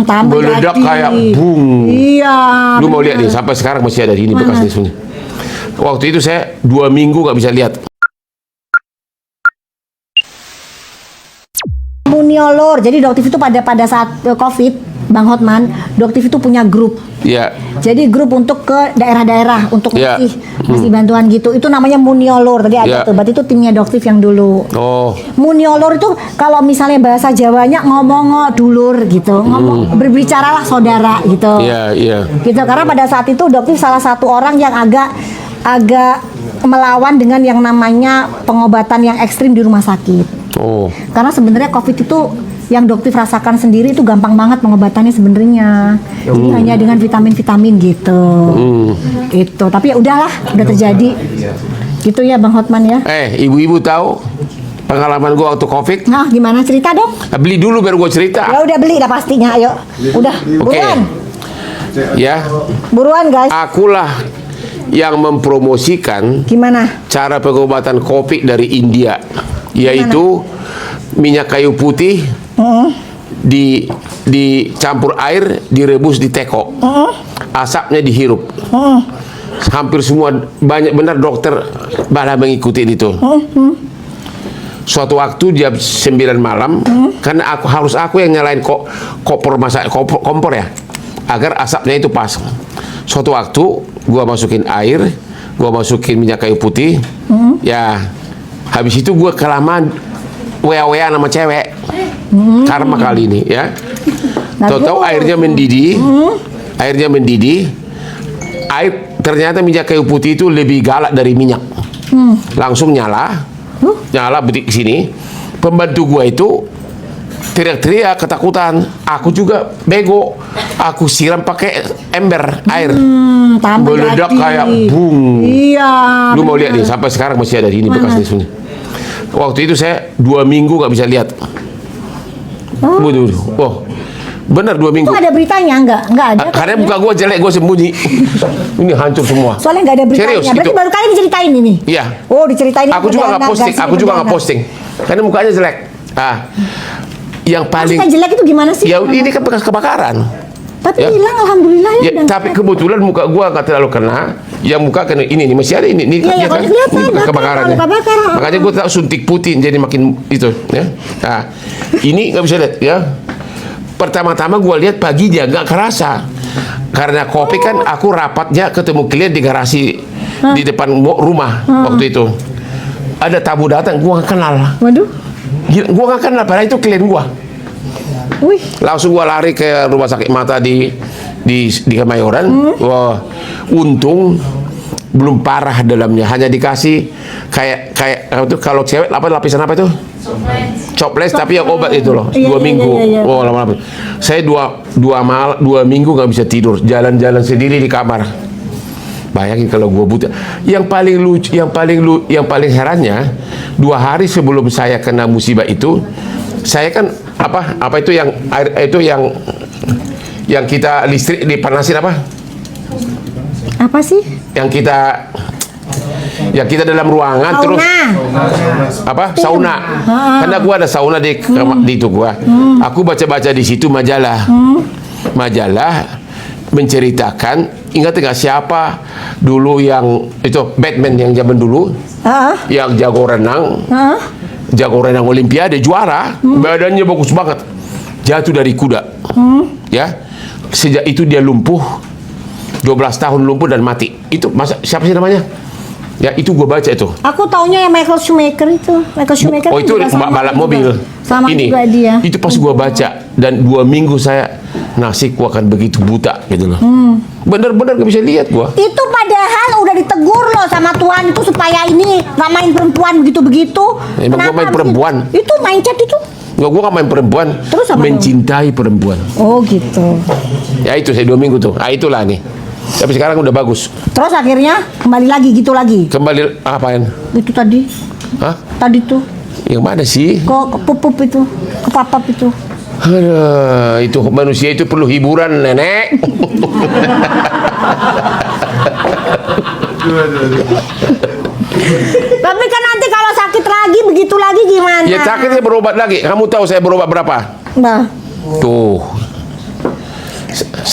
meledak kayak bung. Iya. Lu mau lihat nih, sampai sekarang masih ada di ini bekas tisunya. Waktu itu saya 2 minggu nggak bisa lihat. Muniolor. Jadi Doktif itu pada saat COVID, Bang Hotman, Doktif itu punya grup. Iya. Jadi grup untuk ke daerah-daerah untuk Iya. ngasih bantuan gitu. Itu namanya Muniolor. Tadi ada Iya. tuh. Berarti itu timnya Doktif yang dulu. Oh. Muniolor itu kalau misalnya bahasa Jawanya ngomong dulur gitu, ngomong berbicaralah saudara gitu. Iya, iya. Gitu karena pada saat itu Doktif salah satu orang yang agak melawan dengan yang namanya pengobatan yang ekstrim di rumah sakit. Oh. Karena sebenarnya COVID itu yang Doktif rasakan sendiri itu gampang banget pengobatannya sebenarnya. Jadi hanya dengan vitamin-vitamin gitu. Gitu. Tapi ya udahlah, udah terjadi. Gitu ya Bang Hotman ya. Ibu-ibu tahu pengalaman gua waktu COVID? Nah, gimana cerita dong? Beli dulu baru gua cerita. Ya udah beli dah pastinya, ayo. Udah, buruan. Ya. Buruan guys. Akulah yang mempromosikan Gimana? cara pengobatan COVID dari India, yaitu minyak kayu putih dicampur air, direbus di teko, asapnya dihirup. Hampir semua, banyak benar dokter pada mengikuti itu. Suatu waktu jam 9 malam, karena aku yang nyalain kompor ya, agar asapnya itu pas. Suatu waktu gua masukin air, gua masukin minyak kayu putih, ya habis itu gua kelamaan wea-wea sama cewek, karma kali ini ya. Tahu-tahu airnya mendidih, air ternyata minyak kayu putih itu lebih galak dari minyak. Langsung nyala betik sini. Pembantu gua itu teriak-teriak ketakutan. Aku juga bego. Aku siram pakai ember air. Meledak kayak bung. Iya. Lu mau lihat nih, sampai sekarang masih ada di ini bekas tisunya. Waktu itu saya 2 minggu nggak bisa lihat. Oh, benar 2 minggu. Itu ada beritanya nggak ada? Karena muka gua jelek, gua sembunyi. Ini hancur semua. Soalnya nggak ada beritanya. Serius, Berarti gitu. baru kali diceritain ini. Iya. Oh, diceritain. Aku juga nggak posting. Karena mukanya jelek. Yang paling Maksudnya jelek itu gimana sih? ya ini kan bekas kebakaran. Tapi Ya. hilang alhamdulillah ya. Ya, tapi kebetulan muka gua nggak terlalu kena. Yang muka kena ini nih, masih ada ini. Iya, kan? kelihatan, Ini bekas kebakaran. luka bakar. Makanya gua tak suntik putih jadi makin itu ya. Nah, ini nggak bisa lihat ya. Pertama-tama gua lihat pagi dia nggak kerasa. Karena kopi kan aku rapatnya ketemu klien di garasi di depan rumah waktu itu. Ada tamu datang, gua nggak kenal. Waduh. Gila, gua nggak kenal, padahal itu klien gua. Wih. Langsung gua lari ke rumah sakit mata di Kemayoran. Wah, untung belum parah dalamnya, hanya dikasih kayak apa tuh kalau cewek lapisan apa itu? Coples, tapi yang obat itu loh. Iya, 2 iya, minggu. iya, iya. Oh, lama-lama. Saya 2 minggu nggak bisa tidur, jalan-jalan sendiri di kamar. Bayangin kalau gua buta. Yang paling lucu, yang paling herannya, 2 hari sebelum saya kena musibah itu, saya kan apa itu yang air itu yang kita listrik dipanasin apa? Apa sih? Yang kita dalam ruangan Sauna. terus apa? Sauna. Karena gua ada sauna di itu gua. Aku baca-baca di situ majalah. Majalah menceritakan, ingat nggak siapa dulu yang itu Batman yang zaman dulu, yang jago renang. Jago renang Olimpiade, juara, badannya bagus banget, jatuh dari kuda, ya, sejak itu dia lumpuh, 12 tahun lumpuh dan mati. Itu siapa sih namanya? Ya itu gue baca itu. Aku taunya yang Michael Schumacher itu. Michael Schumacher. Oh itu balap mobil. Sama ini juga dia. itu pas gue baca, dan 2 minggu saya nasibku akan begitu buta gitu loh. Bener-bener gak bisa lihat gua. Itu padahal udah ditegur loh sama Tuhan itu supaya ini nggak main perempuan begitu-begitu. Emang gua main perempuan? Itu mindset itu. Nggak, gua gak main perempuan. Terus apa mencintai perempuan. Oh gitu. Ya itu saya 2 minggu tuh. Itulah nih. Tapi sekarang udah bagus. Terus akhirnya kembali lagi gitu lagi. Kembali apain? Itu tadi. Hah? Tadi tuh. Yang mana sih? Ke pupup itu, ke papap itu. Aduh, itu manusia itu perlu hiburan, nenek. Tapi kan nanti kalau sakit lagi begitu lagi gimana? Ya sakitnya berobat lagi. Kamu tahu saya berobat berapa? Nah. Tuh.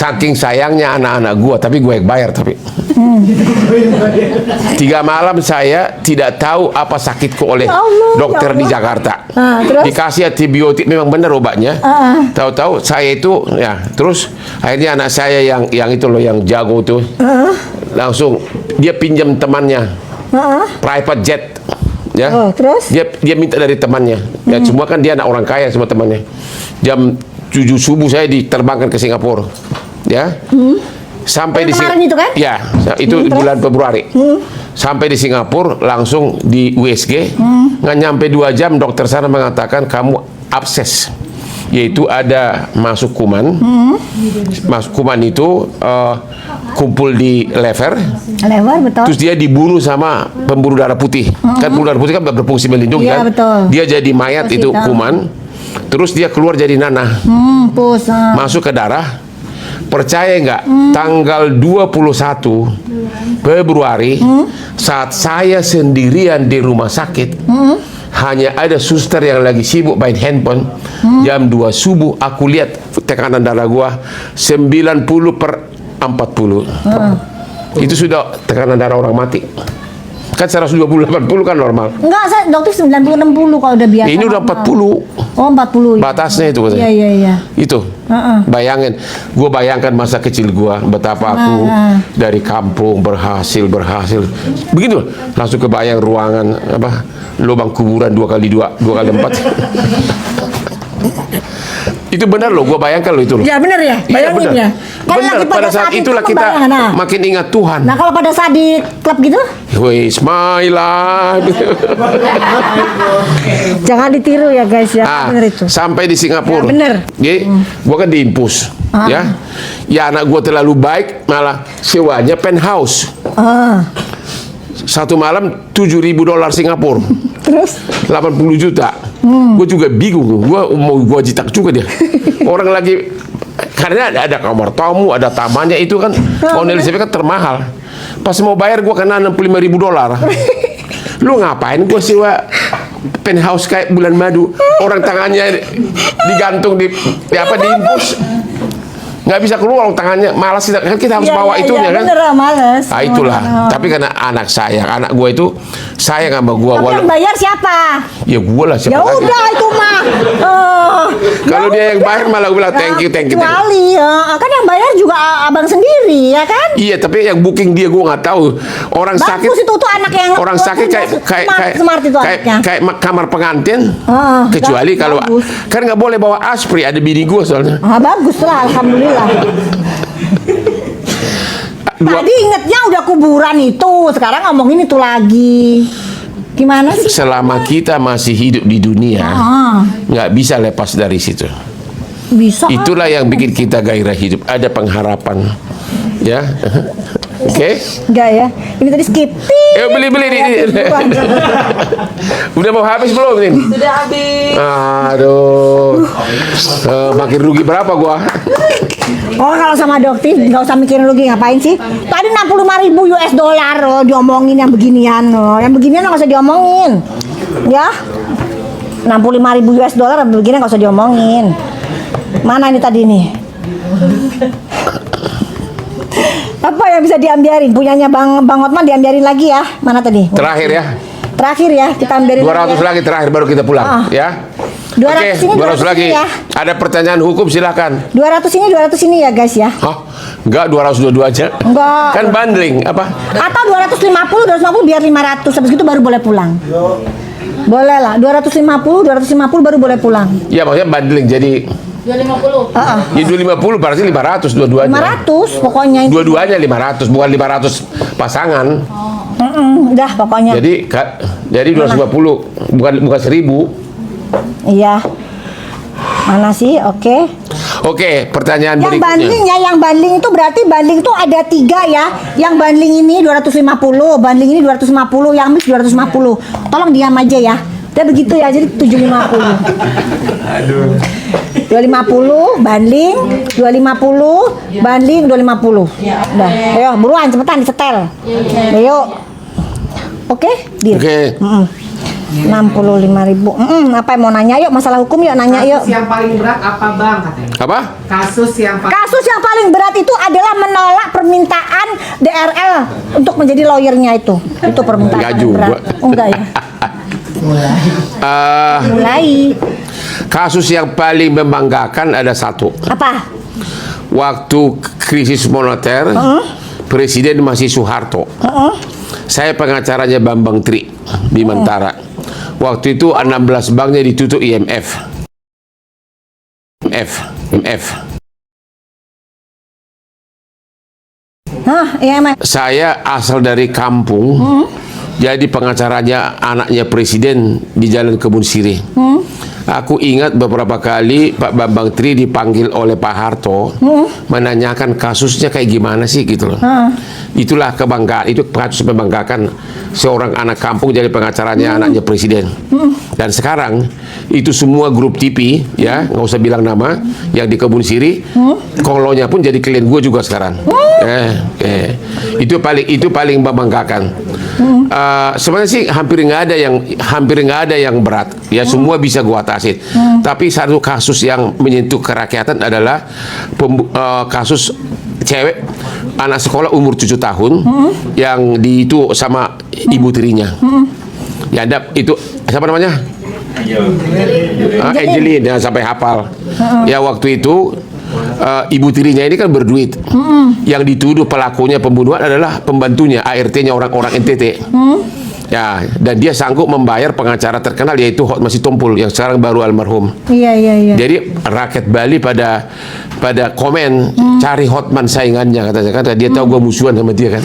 Saking sayangnya anak-anak gua, tapi gue yang bayar tapi. 3 malam saya tidak tahu apa sakitku oleh Ya Allah, dokter ya di Allah. Jakarta. Terus? Dikasih antibiotik memang benar obatnya. Tahu-tahu saya itu ya, terus akhirnya anak saya yang itu loh, yang jago tuh. Langsung dia pinjam temannya. Private jet. Ya. Terus? Dia minta dari temannya. Ya semua kan dia anak orang kaya semua temannya. Jam 7 subuh saya diterbangkan ke Singapura. Ya. Sampai di kemarin itu kan? Ya, itu bulan Februari. Sampai di Singapura langsung di USG. Nggak nyampe 2 jam dokter sana mengatakan kamu abses. Yaitu ada masuk kuman. Masuk kuman itu kumpul di lever. Lebar, betul. Terus dia dibunuh sama pemburu darah putih. Kan pemburu darah putih kan berfungsi melindungi Iya, kan. betul. Dia jadi mayat Pasti itu tahu. kuman. Terus dia keluar jadi nanah. Pus. Masuk ke darah. Percaya nggak? Tanggal 21 Februari saat saya sendirian di rumah sakit, hanya ada suster yang lagi sibuk main handphone. Jam 2 subuh aku lihat tekanan darah gua 90/40. Itu sudah tekanan darah orang mati. Kan 120/80 kan normal. Enggak, dokter 90/60 kalau udah biasa. Ini udah 40. Oh, 40. Batasnya itu katanya. Iya. Itu. Bayangin, gue bayangkan masa kecil gue betapa aku dari kampung berhasil. Begitu, langsung kebayang ruangan apa lubang kuburan 2x2, 2x4. Itu benar loh, gue bayangkan loh itu loh. Ya benar ya, Iya, bayangin benar. ya. Kalau Benar, lagi pada saat itulah kita membayangkan, makin ingat Tuhan. Nah, kalau pada saat di klub gitu, Wih, smile lah. jangan ditiru ya guys ya. Benar itu. Sampai di Singapura. Ya, bener. Jadi, gua kan diimpus, ya. Ya anak gua terlalu baik, malah sewanya penthouse. Satu malam $7.000 Singapura. Terus? 80 juta. Gue juga bingung. Gua jitak juga dia. Orang lagi karena ada kamar tamu, ada tamannya itu kan. Hotel Elizabeth kan termahal. Pas mau bayar gua kena $65.000. Lu ngapain gua sewa penthouse kayak bulan madu? Orang tangannya digantung di apa diimpus. Nggak bisa keluar tangannya, malas kita harus bawa itunya kan. Bener, males. Itulah. Tapi karena anak gue itu sayang sama gue. Tapi yang bayar siapa? Ya gue lah siapa Ya lagi. udah itu mah. Kalau dia yang bayar malah gue bilang thank you. Kecuali kan yang bayar juga abang sendiri ya kan? Iya, tapi yang booking dia gue nggak tahu. Orang sakit. Bagus itu tuh anak yang Orang sakit kayak smart itu anaknya. kayak kamar pengantin. Kecuali kalau bagus. kan nggak boleh bawa aspri, ada bini gue soalnya. Bagus lah, alhamdulillah. Tadi ingetnya udah kuburan itu, sekarang ngomongin itu lagi. Gimana sih? Selama kita masih hidup di dunia, nggak bisa lepas dari situ. Bisa. Itulah yang bikin kita gairah hidup. Ada pengharapan, ya. Oke. Enggak ya. Ini tadi skip. Beli ini. Udah mau habis belum ini? Sudah habis. Aduh. Makin rugi berapa gua? Oh, kalau sama dokter nggak usah mikirin rugi, ngapain sih? Tadi 65.000 US dollar loh, diomongin yang beginian loh. Yang beginian nggak usah diomongin. Ya. 65.000 US dollar beginian nggak usah diomongin. Mana ini tadi nih? Apa yang bisa diambiarin? Punyanya Bang Hotman diambiarin lagi ya. Mana tadi? Terakhir ya. Terakhir ya, kita ambiarin 200 ya. lagi terakhir baru kita pulang, ya. 200 ini 200 lagi. ya. Ada pertanyaan hukum silakan. 200 ini ya guys ya. Hah? Enggak 222 aja. Enggak. Kan bundling apa? Atau 250 biar 500, habis itu baru boleh pulang. Boleh lah, 250 baru boleh pulang. Ya maksudnya bundling jadi 250. ya 250 berarti 500 dua-duanya. 500 pokoknya itu. Dua-duanya 500, bukan 500 pasangan. Udah pokoknya. Jadi 250 bukan 1000. Iya. Mana sih? Oke. Oke, pertanyaan Yang berikutnya. bundling ya, yang bundling itu berarti bundling itu ada 3 ya. Yang bundling ini 250, bundling ini 250, yang mix 250. Tolong diam aja ya. Udah begitu ya, jadi 750. Aduh. 250 bundling, 250 bundling, 250. Udah, ayo buruan cepetan disetel. Ayo. Oke, deal. Oke. 65.000. Apa yang mau nanya yuk, masalah hukum yuk, nanya yuk. Kasus yang paling berat apa Bang katanya? Apa? Kasus yang paling Kasus yang paling berat itu adalah menolak permintaan DRL untuk menjadi lawyernya itu. Itu permintaan Enggak paling juga. berat. Oh, enggak ya. Mulai. Kasus yang paling membanggakan ada satu. Apa? Waktu krisis moneter, Presiden masih Soeharto. Saya pengacaranya Bambang Tri Bimantara. Waktu itu 16 banknya ditutup IMF. IMF. Hah, iya emang. Saya asal dari kampung, jadi pengacaranya anaknya Presiden di Jalan Kebun Sirih. Aku ingat beberapa kali Pak Bambang Tri dipanggil oleh Pak Harto menanyakan kasusnya kayak gimana sih gitu loh. Itulah kebanggaan, itu kasus membanggakan seorang anak kampung jadi pengacaranya anaknya Presiden. Dan sekarang itu semua grup TV ya, nggak usah bilang nama, yang di Kebun Sirih, konglonya pun jadi klien gue juga sekarang. Itu paling membanggakan. Sebenarnya sih hampir nggak ada yang berat ya, semua bisa gua atasin. Tapi satu kasus yang menyentuh kerakyatan adalah kasus cewek anak sekolah umur 7 tahun yang itu sama ibu tirinya. Ya ada itu siapa namanya? Angelin ya, sampai hafal. Ya waktu itu ibu tirinya ini kan berduit. Yang dituduh pelakunya pembunuhan adalah pembantunya, ART-nya orang-orang NTT. Ya, dan dia sanggup membayar pengacara terkenal yaitu Hotman Sitompul yang sekarang baru almarhum. Iya. Jadi rakyat Bali pada komen cari Hotman saingannya katanya, kan dia tahu gua musuhan sama dia kan.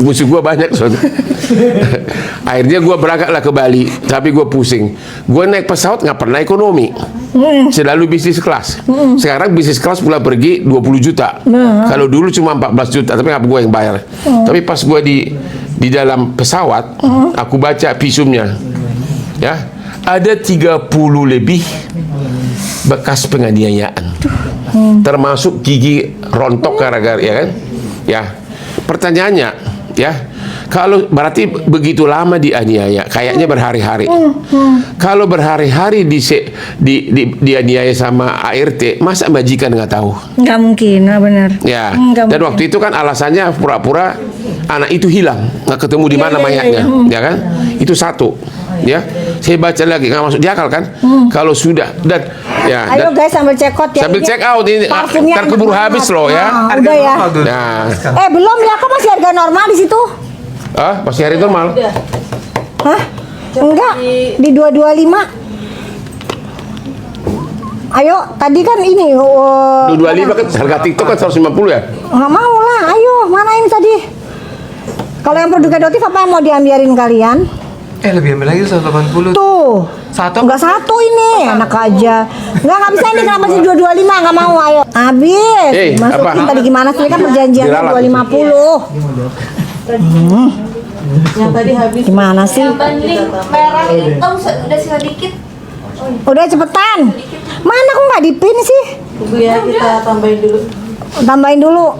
Musuh gua banyak soalnya. Akhirnya gua berangkatlah ke Bali, tapi gua pusing. Gua naik pesawat nggak pernah ekonomi. Selalu bisnis kelas. Sekarang bisnis kelas pulang pergi 20 juta. Kalau dulu cuma 14 juta, tapi nggak gua yang bayar. Tapi pas gua di dalam pesawat, aku baca visumnya. Ya, ada 30 lebih bekas penganiayaan. Termasuk gigi rontok gara-gara ya kan? Ya. Pertanyaannya, ya, kalau berarti begitu lama dianiaya, kayaknya berhari-hari. Kalau berhari-hari dianiaya sama ART, masa majikan nggak tahu? Nggak mungkin, nggak benar. Ya. Nggak Dan mungkin. waktu itu kan alasannya pura-pura anak itu hilang, nggak ketemu di mana mayatnya, ya kan? Itu satu. Ya, saya baca lagi nggak masuk di akal kan? Kalau sudah dan ya. Ayo guys sambil check out ya. Sambil Ini check out ini parfumnya ntar keburu enak habis banget. loh ya. Nah, udah ya. Nah, Belum ya, kok masih harga normal di situ? masih hari normal. Hah? Enggak, di 225. Ayo, tadi kan ini 225 kan harga TikTok kan 150 ya? nggak mau lah, ayo, mana ini tadi? Kalau yang produk edukatif apa yang mau diambilin kalian? lebih ambil lagi 180. Tuh. Satu. Enggak satu ini, enak aja. Enggak bisa ini kenapa sih 225, enggak mau, ayo. Habis. Masukin apa? tadi gimana sih kan perjanjiannya Diralat. 250. Yang tadi habis. Gimana sih? Yang banding merah hitam udah sisa dikit. Udah cepetan. Mana kok nggak dipin sih? Tunggu ya, kita tambahin dulu. Tambahin dulu.